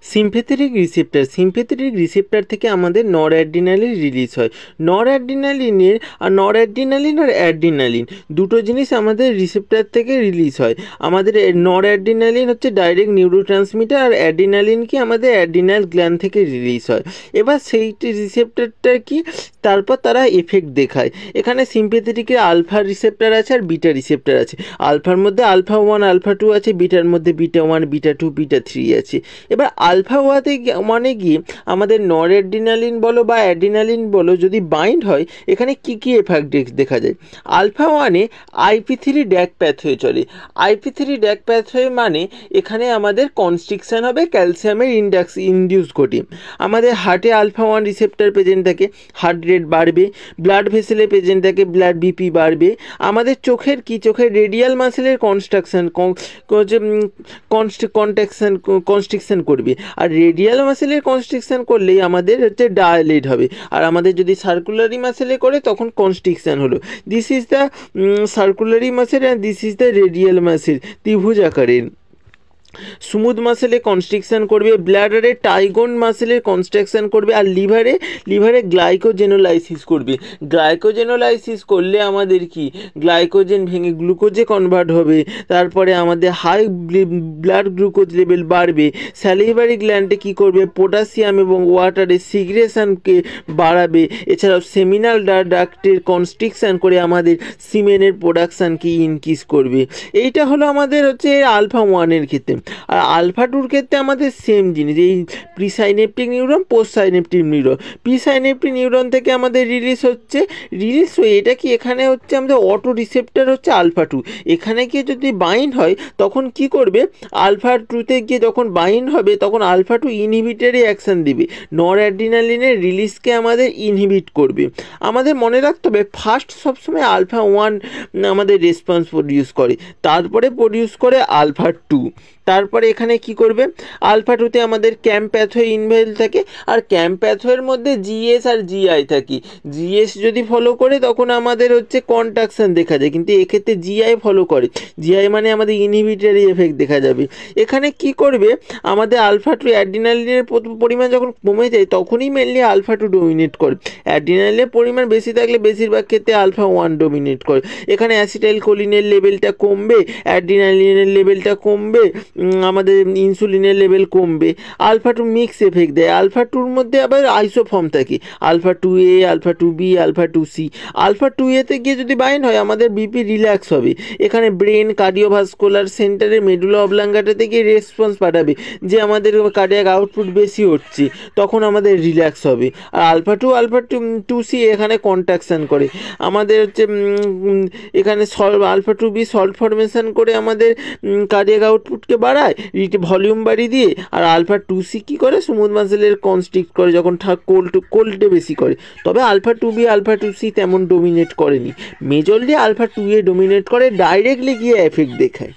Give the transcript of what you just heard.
Sympathetic receptor থেকে আমাদের নর অ্যাড্রিনালিন রিলিজ হয়। নর অ্যাড্রিনালিন আর অ্যাড্রিনালিন দুটো জিনিস আমাদের রিসেপ্টর থেকে রিলিজ হয়। আমাদের নর অ্যাড্রিনালিন হচ্ছে ডাইরেক্ট নিউরোট্রান্সমিটার, আর অ্যাড্রিনালিন কি আমাদের অ্যাড্রিনাল গ্ল্যান্ড থেকে রিলিজ হয়। এবার সেইটি রিসেপ্টরটা কি, তারপর তারা এফেক্ট দেখায়। এখানে সিম্প্যাথেটিকের আলফা রিসেপ্টর আছে আর বিটা রিসেপ্টর আছে। আলফার মধ্যে আলফা 1 আলফা 2 আছে, বিটার মধ্যে বিটা 1 বিটা 2 বিটা 3 আছে। এবার আলফা ওয়ানে গিয়ে আমাদের নর অ্যাড্রিনালিন বলো বা অ্যাড্রিনালিন বলো যদি বাইন্ড হয়, এখানে কি এফেক্ট দেখা যায়। আলফা ওয়ানে IP3 ড্যাক প্যাথওয়ে চলে। IP3 ড্যাক প্যাথওয়ে মানে এখানে আমাদের কনস্ট্রিকশন হবে, ক্যালসিয়ামের ইনডিউস ঘটে। আমাদের হার্টে আলফা 1 রিসেপ্টর প্রেজেন্ট থাকে, হার্ট রেট বাড়বে। ব্লাড ভেসেলে প্রেজেন্ট থাকে, ব্লাড বিপি বাড়বে। আমাদের চোখের রেডিয়াল মাসেলের কনস্ট্রিকশন করবে, আর রেডিয়াল মাসেলের কনস্ট্রিকশন করলেই আমাদের হচ্ছে ডায়ালেট হবে। আর আমাদের যদি সার্কুলারি মাসেলে করে তখন কনস্ট্রিকশন হলো। This is the circular muscle and this is the radial muscle, ত্রিভুজ আকারের। স্মুথ মাসেলে কনস্ট্রিকশন করবে, ব্লাডারে টাইগন মাসেলের কনস্ট্রাকশন করবে, আর লিভারে গ্লাইকোজেনোলাইসিস করবে। গ্লাইকোজেনোলাইসিস করলে আমাদের কি গ্লাইকোজেন ভেঙে গ্লুকোজে কনভার্ট হবে। তারপরে আমাদের হাই ব্লাড গ্লুকোজ লেভেল বাড়বে। স্যালিভারি গ্ল্যান্ডে কি করবে, পটাশিয়াম এবং ওয়াটারের সিগ্রেশনকে বাড়াবে। এছাড়াও সেমিনাল ডাক্টের কনস্ট্রিকশন করে আমাদের সিমেনের প্রোডাকশানকে ইনক্রিজ করবে। এইটা হলো আমাদের হচ্ছে আলফা 1-এর ক্ষেত্রে। আর আলফা 2-র ক্ষেত্রে আমাদের সেম জিনিস, এই presynaptic neuron, post synaptic neuron. Presynaptic neuron থেকে আমাদের রিলিজ হয়ে এটা কি এখানে হচ্ছে আমাদের অটো রিসেপ্টর হচ্ছে আলফা 2। এখানে গিয়ে যদি বাইন্ড হয় তখন কি করবে, আলফা 2-তে গিয়ে যখন বাইন্ড হবে তখন আলফা 2 ইনহিবিটরি অ্যাকশন দিবে, নর অ্যাড্রিনালিনের রিলিজকে আমাদের ইনহিবিট করবে। আমাদের মনে রাখতে হবে ফার্স্ট সবসময় আলফা 1 আমাদের রেসপন্স প্রডিউস করে, তারপরে প্রডিউস করে আলফা 2। তারপরে এখানে কি করবে, আলফা 2-তে আমাদের ক্যাম্প প্যাথওয়ে ইনভলভ থাকে, আর ক্যাম্প প্যাথওয়ের মধ্যে জিএস আর জিআই থাকে। জিএস যদি ফলো করে তখন আমাদের হচ্ছে কন্ট্রাকশন দেখা যায়, কিন্তু এক্ষেত্রে জিআই ফলো করে। জিআই মানে আমাদের ইনহিবিটরি এফেক্ট দেখা যাবে। এখানে কি করবে, আমাদের আলফা 2 অ্যাড্রিনালিনের পরিমাণ যখন কমে যায় তখনই মেনলি আলফা 2 ডোমিনেট করে। অ্যাড্রিনালিনের পরিমাণ বেশি থাকলে বেশিরভাগ ক্ষেত্রে আলফা 1 ডোমিনেট করে। এখানে অ্যাসিটাইল কোলিনের লেভেলটা কমবে, অ্যাড্রিনালিনের লেভেলটা কমবে, আমাদের ইনসুলিনের লেভেল কমবে। আলফা 2 মিক্স এফেক্ট দেয়। আলফা 2-র মধ্যে আবার আইসোফর্ম থাকে, alpha 2A, alpha 2B, alpha 2C। Alpha 2A-তে গিয়ে যদি বাইন্ড হয় আমাদের বিপি রিল্যাক্স হবে। এখানে ব্রেন কার্ডিওভাস্কুলার সেন্টারে মেডুলা অবলাঙ্গাটাতে গিয়ে রেসপন্স পাঠাবে যে আমাদের কার্ডিয়াক আউটপুট বেশি হচ্ছে, তখন আমাদের রিল্যাক্স হবে। আর আলফা 2C এখানে কন্ট্রাকশন করে আমাদের হচ্ছে এখানে আলফা 2B সল্ট ফর্মেশন করে আমাদের কার্ডিয়াক আউটপুটকে বাড়ায়, ভলিউম বাড়িয়ে দিয়ে। আর আলফা 2C কী করে, স্মুথ মাসেলের কনস্ট্রিক্ট করে যখন কোল্ডে বেশি করে। তবে আলফা 2B আলফা 2C তেমন ডোমিনেট করেনি, মেজরলি আলফা 2A ডোমিনেট করে, ডাইরেক্টলি গিয়ে এফেক্ট দেখায়।